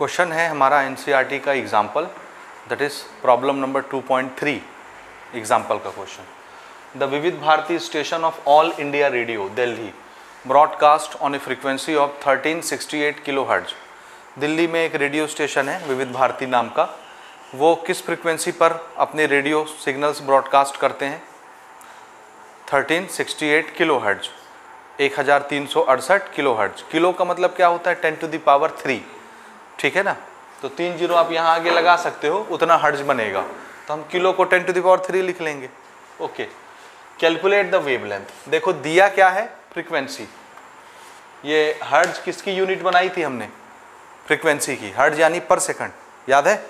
Question है हमारा NCERT का example, that is problem number 2.3 example का question. The Vividh Bharati station of all India radio Delhi broadcast on a frequency of 1368 kilohertz. Delhi में एक radio station है विविध भारती नाम का, वो किस फ्रीक्वेंसी पर अपने रेडियो सिग्नल्स ब्रॉडकास्ट करते हैं? 1368 किलोहर्ट्ज, 1368 किलोहर्ट्ज। किलो का मतलब क्या होता है? 10 to the power 3, ठीक है ना। तो 3 जीरो आप यहाँ आगे लगा सकते हो, उतना हर्ट्ज बनेगा, तो हम किलो को 10 to the power 3 लिख लेंगे। Okay, calculate the wavelength. देखो दिया क्या है? फ्रीक्वेंसी। ये हर्ट्ज किसकी यूनिट बनाई थी हमने? फ्रीक्वेंसी की। हर्ट्ज यानी पर सेकंड, याद है?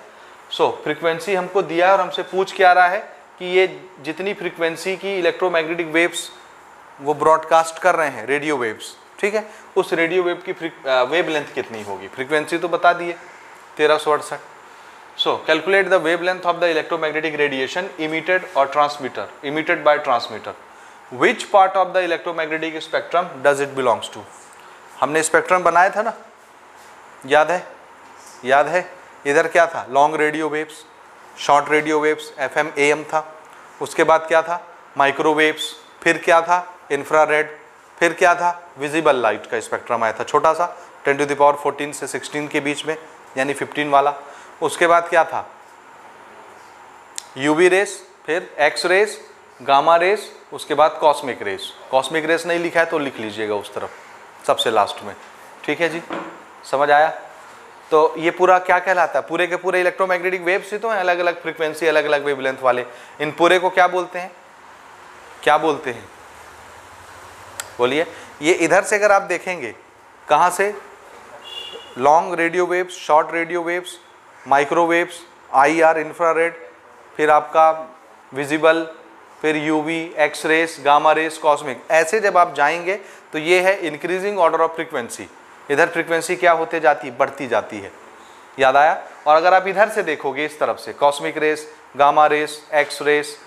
सो फ्रीक्वेंसी हमको दिया है और हमसे पूछ क्या रहा है कि ये जितनी फ्रीक्वेंसी की इलेक्ट्रोमैग्नेटिक वेव्स वो ब्रॉडकास्ट कर रहे हैं, रेडियो वेव्स, ठीक है, उस रेडियो वेव की वेवलेंथ कितनी होगी? फ्रीक्वेंसी तो बता दिए 1368। So calculate the wavelength of the electromagnetic radiation emitted और transmitter, emitted by transmitter. Which part of the electromagnetic spectrum does it belongs to? हमने स्पेक्ट्रम बनाया था ना, याद है? याद है? इधर क्या था? Long radio waves, short radio waves, FM AM था। उसके बाद क्या था? माइक्रोवेव्स। फिर क्या था? इंफ्रारेड। फिर क्या था? विजिबल लाइट का स्पेक्ट्रम आया था, छोटा सा, 10 to the power 14 से 16 के बीच में, यानी 15 वाला। उसके बाद क्या था? UV रेस, फिर एक्स रेस, गामा रेस, उसके बाद कॉस्मिक रेस। कॉस्मिक रेस नहीं लिखा है तो लिख लीजिएगा उस तरफ सबसे लास्ट में, ठीक है जी? समझ आया? तो ये पूरा क्या कहलाता है? पूरे के पूरे इलेक्ट्रोमैग्नेटिक वेव्स ही तो हैं, अलग अलग फ्रीक्वेंसी, अलग अलग वेवलेंथ वाले। इन पूरे को क्या बोलते हैं? क्या बोलते हैं? बोलिए। ये इधर से अगर आप देखेंगे, कहाँ से? Long radio waves, short radio waves, microwaves, IR infrared, फिर आपका विजिबल, फिर UV, X rays, gamma rays, cosmic. ऐसे जब आप जाएंगे तो ये है इंक्रीजिंग ऑर्डर ऑफ फ्रीक्वेंसी। इधर फ्रीक्वेंसी क्या होते जाती है? बढ़ती जाती है। याद आया? और अगर आप इधर से देखोगे इस तरफ से, cosmic rays, gamma rays, X rays,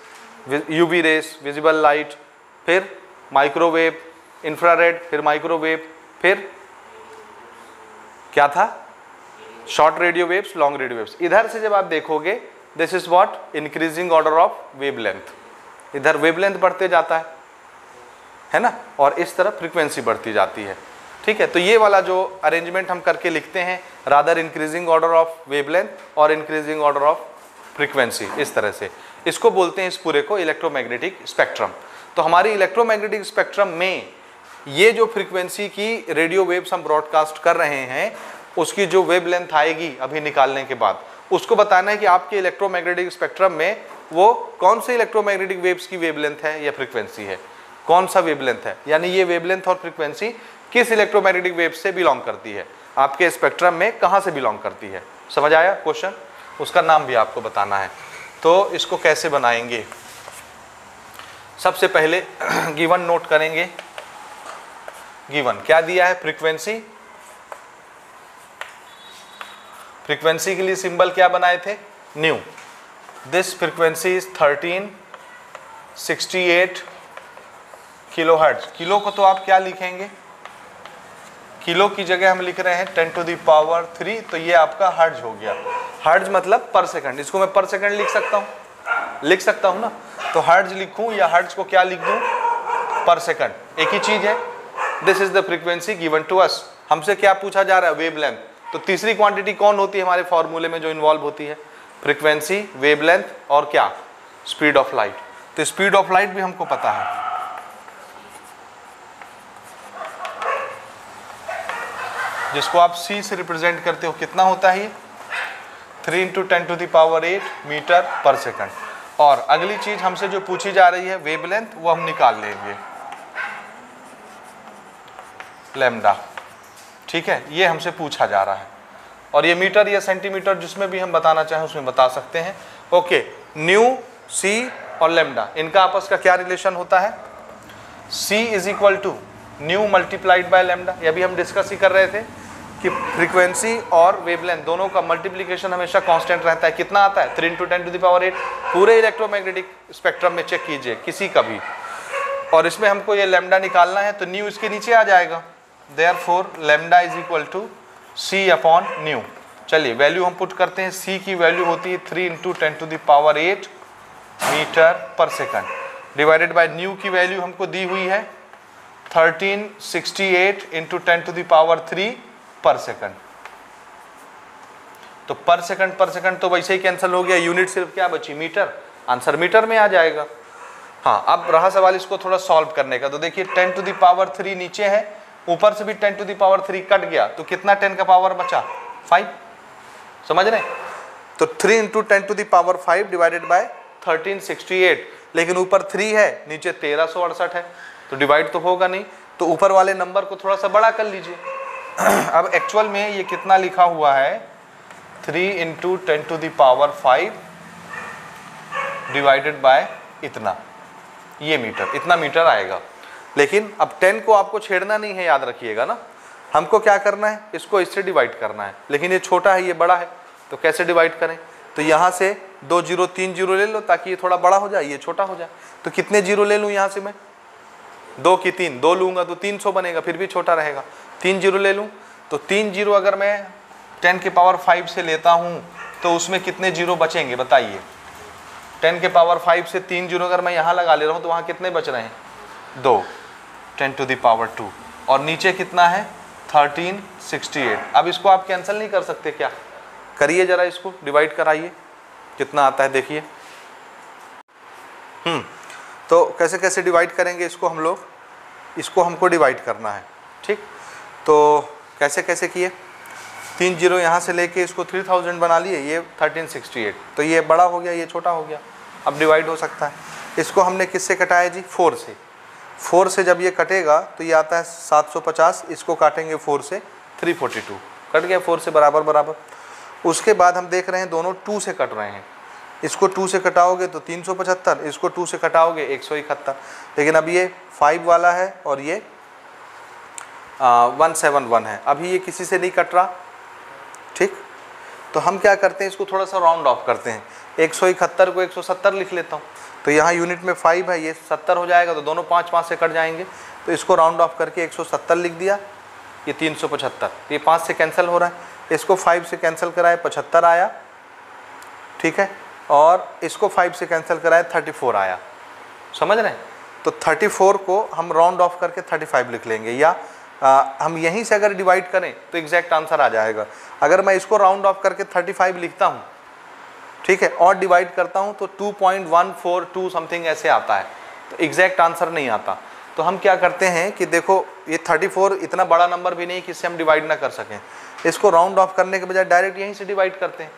UV rays, visible light, फिर माइक्रोवेव, इंफ्रारेड, फिर माइक्रोवेव, फिर क्या था? Short radio waves, long radio waves. इधर से जब आप देखोगे, this is what? Increasing order of wavelength. इधर वेवलेंथ बढ़ते जाता है ना, और इस तरफ फ्रीक्वेंसी बढ़ती जाती है, ठीक है। तो ये वाला जो अरेंजमेंट हम करके लिखते हैं, rather increasing order of wavelength और इंक्रीजिंग ऑर्डर ऑफ फ्रीक्वेंसी, इस तरह से इसको बोलते हैं, इस पूरे को इलेक्ट्रोमैग्नेटिक स्पेक्ट्रम। तो हमारी इलेक्ट्रोमैग्नेटिक स्पेक्ट्रम में ये जो फ्रीक्वेंसी की रेडियो वेव्स हम ब्रॉडकास्ट कर रहे हैं, उसकी जो वेवलेंथ आएगी अभी निकालने के बाद, उसको बताना है कि आपके इलेक्ट्रोमैग्नेटिक स्पेक्ट्रम में वो कौन से इलेक्ट्रोमैग्नेटिक वेव्स की वेवलेंथ है या फ्रीक्वेंसी है, कौन सा वेवलेंथ है, यानी ये वेवलेंथ और फ्रीक्वेंसी किस इलेक्ट्रोमैग्नेटिक वेव से बिलोंग करती है, आपके स्पेक्ट्रम में कहाँ से बिलोंग करती है। समझ आया क्वेश्चन? उसका नाम भी आपको बताना है। तो इसको कैसे बनाएंगे? सबसे पहले गिवन नोट करेंगे। गिवन क्या दिया है? फ्रीक्वेंसी। फ्रीक्वेंसी के लिए सिंबल क्या बनाए थे? New. This frequency is 1368 kilohertz. Kilo को तो आप क्या लिखेंगे? किलो की जगह हम लिख रहे हैं 10 to the power 3, तो ये आपका हर्ट्ज हो गया। हर्ट्ज मतलब पर सेकंड, इसको मैं पर सेकंड लिख सकता हूँ, लिख सकता हूँ ना। तो हर्ट्ज लिखूँ या हर्ट्ज को क्या लिख दूँ? पर सेकंड, एक ही चीज है। This is the frequency given to us. हमसे क्या पूछा जा रहा है? वेवलेंथ। तो तीसरी क्वांटिटी कौन होती है हमारे फॉर्मूले में जो इन्वॉल्व होती है? फ्रीक्वेंसी, वेवलेंथ और क्या? Speed of light. तो स्पीड ऑफ लाइट भी हमको पता है, जिसको आप C से रिप्रेजेंट करते हो। कितना होता है ये? 3 × 10 to the power 8 मीटर पर सेकंड। और अगली चीज हमसे जो पूछी जा रही है वेवलेंथ, वो हम निकाल लेंगे, लैम्डा, ठीक है। ये हमसे पूछा जा रहा है, और ये मीटर या सेंटीमीटर जिसमें भी हम बताना चाहें उसमें बता सकते हैं। ओके, न्यू, C और लैम्डा, इनका आपस का क्या रिलेशन होता है? C is equal to nu multiplied by lambda. ये भी हम डिस्कस ही कर रहे थे कि फ्रीक्वेंसी और वेवलेंथ दोनों का मल्टीप्लिकेशन हमेशा कांस्टेंट रहता है। कितना आता है? 3 × 10 to the power 8। पूरे इलेक्ट्रोमैग्नेटिक स्पेक्ट्रम में चेक कीजिए, किसी का भी। और इसमें हमको ये लैम्डा निकालना है, तो न्यू इसके नीचे आ जाएगा। Therefore lambda is equal to C/न्यू। चलिए वैल्यू हम पुट करते हैं। c की वैल्यू होती है 3 × 10⁸ मीटर पर सेकंड, डिवाइडेड बाय न्यू की वैल्यू हमको दी हुई है 1368 × 10⁻³ पर सेकंड। तो पर सेकंड तो वैसे ही कैंसिल हो गया, यूनिट सिर्फ क्या बची, मीटर, आंसर मीटर में आ जाएगा। हाँ, अब रहा सवाल इसको थोड़ा सॉल्व करने का। तो देखिए 10⁻³ नीचे है, ऊपर से भी 10⁻³ कट गया, तो कितना 10 का पावर बचा, 5। समझ रहे? तो 3 × 10⁵ डिवाइडेड बाय 1368, लेकिन ऊपर 3 है, नीचे 1368 है, तो डिवाइड तो होगा नहीं, तो ऊपर वाले नंबर को थोड़ा सा बड़ा कर लीजिए। अब एक्चुअल में ये कितना लिखा हुआ है, 3 × 10⁵ डिवाइडेड बाय इतना, ये मीटर, इतना मीटर आएगा। लेकिन अब 10 को आपको छेड़ना नहीं है, याद रखिएगा ना, हमको क्या करना है, इसको इससे डिवाइड करना है। लेकिन ये छोटा है, ये बड़ा है, तो कैसे डिवाइड करें, तो यहाँ से 2 0 3 0 ले लो ताकि ये थोड़ा बड़ा हो जाए, ये छोटा हो जाए। तो कितने जीरो ले लूँ यहाँ से मैं, 2 की 3, 2 लूँगा तो 300 बनेगा, फिर भी छोटा रहेगा। 3 0 ले लूँ तो 3 0 अगर मैं 10⁵ से लेता हूँ तो उसमें कितने जीरो बचेंगे बताइए। 10⁵ से 3 0 अगर मैं यहाँ लगा ले रहा हूँ तो वहाँ कितने बच रहे हैं, 2 10⁻², और नीचे कितना है 1368। अब इसको आप कैंसिल नहीं कर सकते क्या, करिए जरा, इसको डिवाइड कराइए, कितना आता है देखिए। तो कैसे कैसे डिवाइड करेंगे इसको हम लोग, इसको हमको डिवाइड करना है, ठीक। तो कैसे कैसे किए, 3 0 यहाँ से लेके इसको 3000 बना लिए, ये 1368, तो ये बड़ा हो गया, ये छोटा हो गया, अब डिवाइड हो सकता है। इसको हमने किससे कटाया जी, 4 से। 4 से जब ये कटेगा तो ये आता है 750, इसको काटेंगे 4 से 342, कट गया 4 से बराबर बराबर। उसके बाद हम देख रहे हैं दोनों 2 से कट रहे हैं, इसको 2 से कटाओगे तो 375, इसको 2 से कटाओगे 171। लेकिन अब ये 5 वाला है और ये 171 है, अभी ये किसी से नहीं कट रहा, ठीक। तो हम क्या करते हैं, इसको थोड़ा सा राउंड ऑफ करते हैं, 171 को 170 लिख लेता हूँ, तो यहाँ यूनिट में 5 है, ये 70 हो जाएगा, तो दोनों 5 5 से कट जाएंगे, तो इसको राउंड ऑफ करके 170 लिख दिया, ये 375, ये 5 से कैंसिल हो रहा है, इसको 5 से कैंसिल कराए 75 आया, ठीक है, और इसको 5 से कैंसिल कराए 34 आया। समझ रहे हैं? तो 34 को हम राउंड ऑफ करके 35 लिख लेंगे, या हम यहीं से अगर डिवाइड करें तो एग्जैक्ट आंसर आ जाएगा। अगर मैं इसको राउंड ऑफ करके 35 लिखता हूँ, ठीक है, और डिवाइड करता हूँ तो 2.142 समथिंग ऐसे आता है, तो एग्जैक्ट आंसर नहीं आता। तो हम क्या करते हैं कि देखो ये 34 इतना बड़ा नंबर भी नहीं कि इससे हम डिवाइड ना कर सकें, इसको राउंड ऑफ करने के बजाय डायरेक्ट यहीं से डिवाइड करते हैं,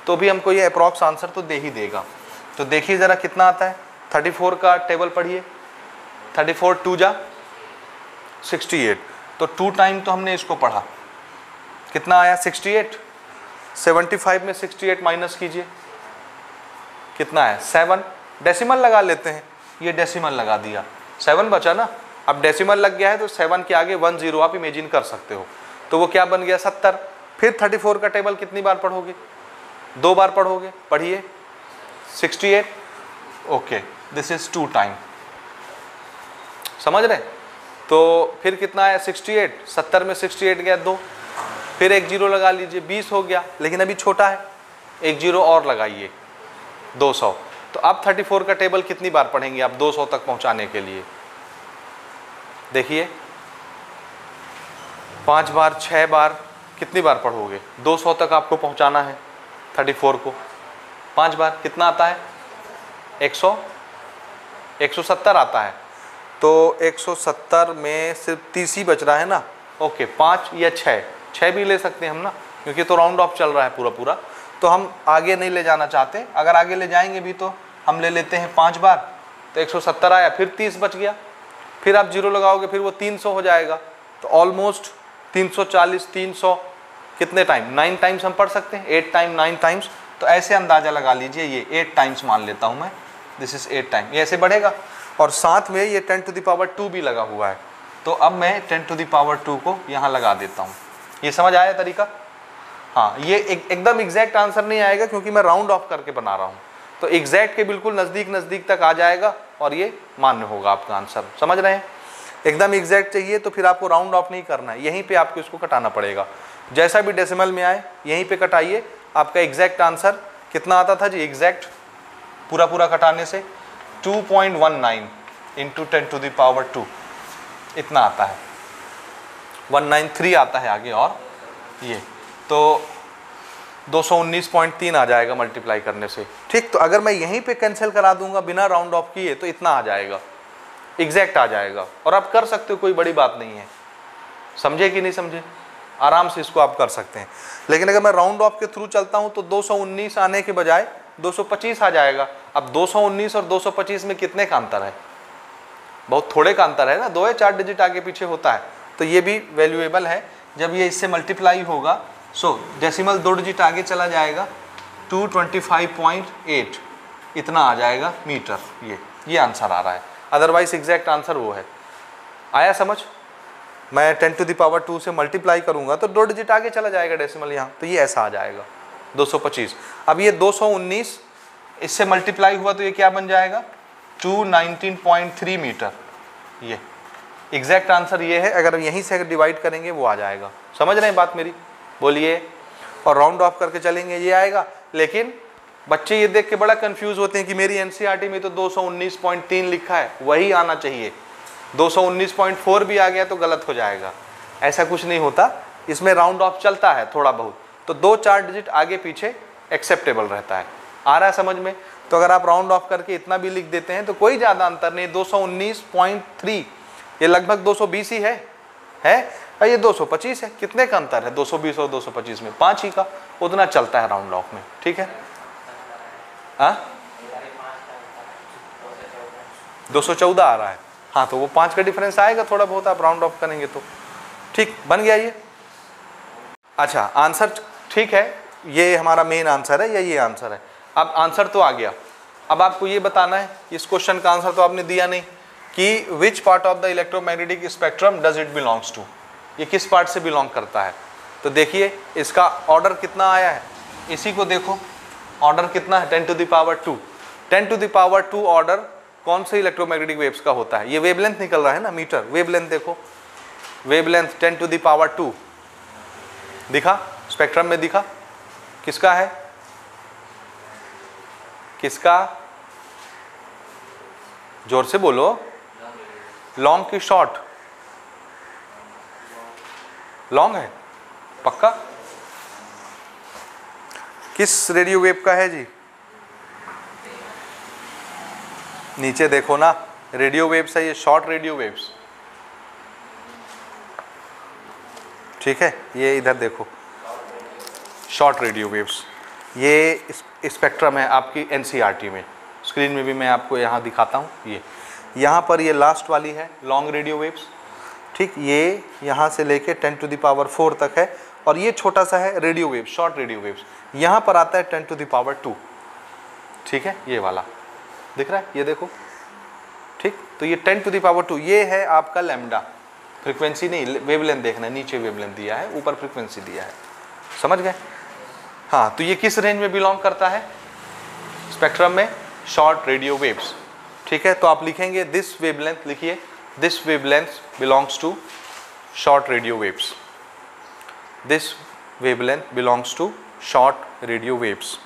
तो भी हमको ये अप्रॉक्स आंसर तो दे ही देगा। तो देखिए ज़रा कितना आता है, 34 का टेबल पढ़िए, 34 2 जा 68, तो 2 टाइम तो हमने इसको पढ़ा, कितना आया 68, 75 में 68 माइनस कीजिए, कितना है 7, डेसिमल लगा लेते हैं, ये डेसिमल लगा दिया, 7 बचा ना। अब डेसिमल लग गया है तो 7 के आगे 1 0 आप इमेजिन कर सकते हो, तो वो क्या बन गया 70। फिर 34 का टेबल कितनी बार पढ़ोगे, 2 बार पढ़ोगे, पढ़िए 68, ओके, दिस इज 2 टाइम। समझ रहे? तो फिर कितना है 68, 70 में 68 गया 2, फिर 1 0 लगा लीजिए, 20 हो गया, लेकिन अभी छोटा है, 1 0 और लगाइए 200। तो अब 34 का टेबल कितनी बार पढ़ेंगे आप 200 तक पहुंचाने के लिए, देखिए 5 बार 6 बार, कितनी बार पढ़ोगे, 200 तक आपको पहुंचाना है 34 को, 5 बार कितना आता है 170 आता है, तो 170 में सिर्फ 30 ही बच रहा है ना, ओके, 5 या 6 भी ले सकते हैं हम ना, क्योंकि तो राउंड ऑफ चल रहा है पूरा पूरा, तो हम आगे नहीं ले जाना चाहते। अगर आगे ले जाएंगे भी तो हम ले लेते हैं 5 बार, तो 170 आया, फिर 30 बच गया, फिर आप 0 लगाओगे, फिर वो 300 हो जाएगा, तो ऑलमोस्ट 340 300 कितने टाइम, 9 टाइम्स हम पढ़ सकते हैं, 8 टाइम 9 टाइम्स। तो ऐसे अंदाज़ा लगा लीजिए, ये 8 टाइम्स मान लेता हूँ मैं, दिस इज़ 8 टाइम, ये ऐसे बढ़ेगा, और साथ में ये 10⁻² भी लगा हुआ है, तो अब मैं 10⁻² को यहाँ लगा देता हूँ। ये समझ आया तरीका? हाँ, ये एकदम एग्जैक्ट आंसर नहीं आएगा क्योंकि मैं राउंड ऑफ करके बना रहा हूँ, तो एग्जैक्ट के बिल्कुल नज़दीक तक आ जाएगा और ये मान्य होगा आपका आंसर। समझ रहे हैं? एकदम एग्जैक्ट चाहिए तो फिर आपको राउंड ऑफ नहीं करना है, यहीं पे आपको इसको कटाना पड़ेगा। जैसा भी डेसिमल में आए यहीं पे कटाइए, आपका एग्जैक्ट आंसर कितना आता था जी, एग्जैक्ट पूरा पूरा कटाने से 2.19 इंटू 10⁻², इतना आता है, 193 आता है आगे, और ये तो 219.3 आ जाएगा मल्टीप्लाई करने से। ठीक, तो अगर मैं यहीं पे कैंसिल करा दूंगा बिना राउंड ऑफ किए तो इतना आ जाएगा, एग्जैक्ट आ जाएगा, और आप कर सकते हो, कोई बड़ी बात नहीं है। समझे कि नहीं समझे, आराम से इसको आप कर सकते हैं। लेकिन अगर मैं राउंड ऑफ के थ्रू चलता हूं तो 219 आने के बजाय 225 आ जाएगा। अब 219 और 225 में कितने का अंतर है, बहुत थोड़े का अंतर है ना, 2 या 4 डिजिट आगे पीछे होता है, तो ये भी वैल्यूएबल है। जब ये इससे मल्टीप्लाई होगा सो डेसिमल 2 डिजिट आगे चला जाएगा, 225.8 इतना आ जाएगा मीटर। ये आंसर आ रहा है, अदरवाइज एग्जैक्ट आंसर वो है। आया समझ, मैं 10⁻² से मल्टीप्लाई करूंगा तो 2 डिजिट आगे चला जाएगा डेसिमल यहाँ, तो ये ऐसा आ जाएगा 225। अब ये 219 इससे मल्टीप्लाई हुआ तो ये क्या बन जाएगा, 219.3 मीटर। ये एग्जैक्ट आंसर ये है, अगर यहीं से डिवाइड करेंगे वो आ जाएगा। समझ रहे हैं बात मेरी, बोलिए। और राउंड ऑफ करके चलेंगे ये आएगा। लेकिन बच्चे ये देख के बड़ा कंफ्यूज होते हैं कि मेरी एनसीईआरटी में तो 219.3 लिखा है, वही आना चाहिए, 219.4 भी आ गया तो गलत हो जाएगा। ऐसा कुछ नहीं होता, इसमें राउंड ऑफ चलता है थोड़ा बहुत, तो 2-4 डिजिट आगे पीछे एक्सेप्टेबल रहता है। आ रहा है समझ में। तो अगर आप राउंड ऑफ करके इतना भी लिख देते हैं तो कोई ज़्यादा अंतर नहीं, 219.3 ये लगभग 220 ही है और ये 225 है, कितने का अंतर है 220 और 225 में, 5 ही का, उतना चलता है राउंड ऑफ में। ठीक है, 214 आ रहा है, हाँ, तो वो 5 का डिफरेंस आएगा थोड़ा बहुत, आप राउंड ऑफ करेंगे तो। ठीक, बन गया ये। अच्छा, आंसर ठीक है, ये हमारा मेन आंसर है या ये आंसर है। अब आंसर तो आ गया, अब आपको ये बताना है, इस क्वेश्चन का आंसर तो आपने दिया नहीं कि which part of the electromagnetic spectrum does it belongs to, ये किस पार्ट से बिलोंग करता है। तो देखिए इसका ऑर्डर कितना आया है, इसी को देखो, ऑर्डर कितना है 10⁻²। 10⁻² ऑर्डर कौन से इलेक्ट्रोमैग्नेटिक वेव्स का होता है, ये वेवलेंथ निकल रहा है ना मीटर, वेवलेंथ देखो, वेवलेंथ 10⁻², दिखा स्पेक्ट्रम में, दिखा किसका है, किसका, जोर से बोलो, लॉन्ग की शॉर्ट, लॉन्ग है पक्का, किस रेडियो वेव का है जी, नीचे देखो ना, रेडियो वेव्स है ये, शॉर्ट रेडियो वेव्स। ठीक है, ये इधर देखो, शॉर्ट रेडियो वेव्स, ये स्पेक्ट्रम है आपकी एनसीईआरटी में, स्क्रीन में भी मैं आपको यहाँ दिखाता हूँ। ये यहाँ पर ये लास्ट वाली है लॉन्ग रेडियो वेव्स। ठीक, ये यहाँ से लेके 10⁻4 तक है, और ये छोटा सा है radio wave, short radio waves, यहाँ पर आता है 10⁻²। ठीक है, ये वाला दिख रहा है, ये देखो। ठीक, तो ये 10⁻², ये है आपका लैम्डा, फ्रीक्वेंसी नहीं, वेवलेंथ देखना है, नीचे वेवलेंथ दिया है, ऊपर फ्रीक्वेंसी दिया है, समझ गए। हाँ, तो ये किस रेंज में बिलोंग करता है स्पेक्ट्रम में, शॉर्ट रेडियो वेव्स। ठीक है, तो आप लिखेंगे दिस वेवलेंथ, लिखिए this wavelength belongs to short radio waves, this wavelength belongs to short radio waves.